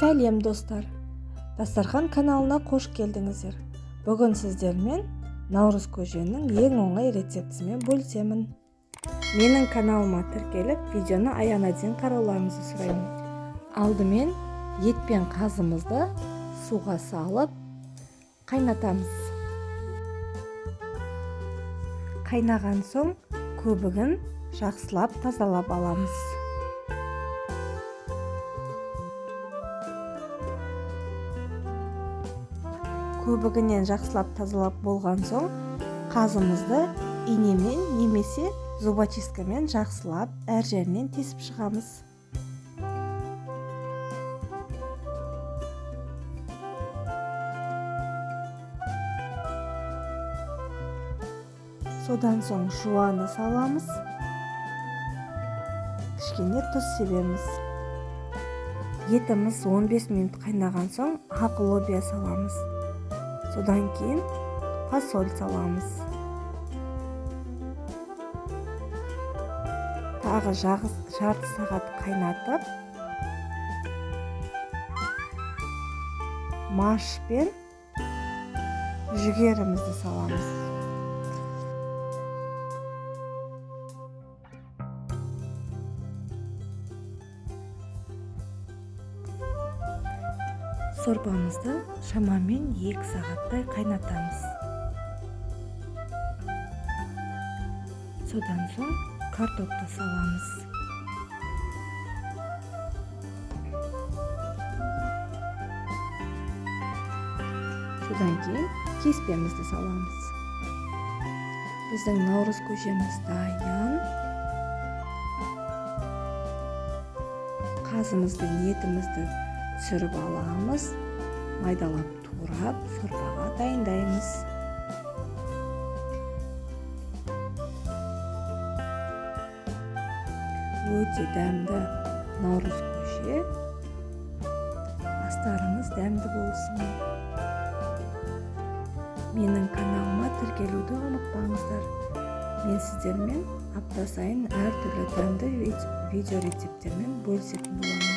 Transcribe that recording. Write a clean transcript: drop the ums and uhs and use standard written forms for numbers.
Сәлем достар, Дастархан каналына қош келдіңіздер. Бүгін сіздермен наурыз көженің ең оңай рецептісімен бөлісемін. Менің каналыма тіркеліп, видеоны аяғына дейін қарауларыңызды сұраймын. Алдымен ет пен қазымызды суға салып қайнатамыз. Қайнаған соң көбігін жақсылап тазалап аламыз. Көбігінен жақсылап тазалап болған соң қазымызды инемен немесе зубочисткамен жақсылап әр жерінен тесіп шығамыз. Содан соң жуаны саламыз. Кішкене тұз себеміз. Етіміз 15 минут қайнаған соң ақ лобия саламыз. Содан кейін фасоль саламыз. Тағы жарты сағат қайнатып, маш пен жүгерімізді саламыз. Сорпамызды шамамен 2 сағаттай қайнатамыз. Содан соң картопты саламыз. Содан кейін кеспемізді саламыз. Біздің наурыз көжеміз дайын. Қазымызды, етімізді түсіріп аламыз, майдалап турап, сорпаға дайындаймыз. Өте дәмді наурыз көже. Астарыңыз дәмді болсын. Менің каналыма тіркелуді ұмытпаңыздар. Мен сіздермен апта сайын әртүрлі дәмді видео рецептермен бөлісетін боламын.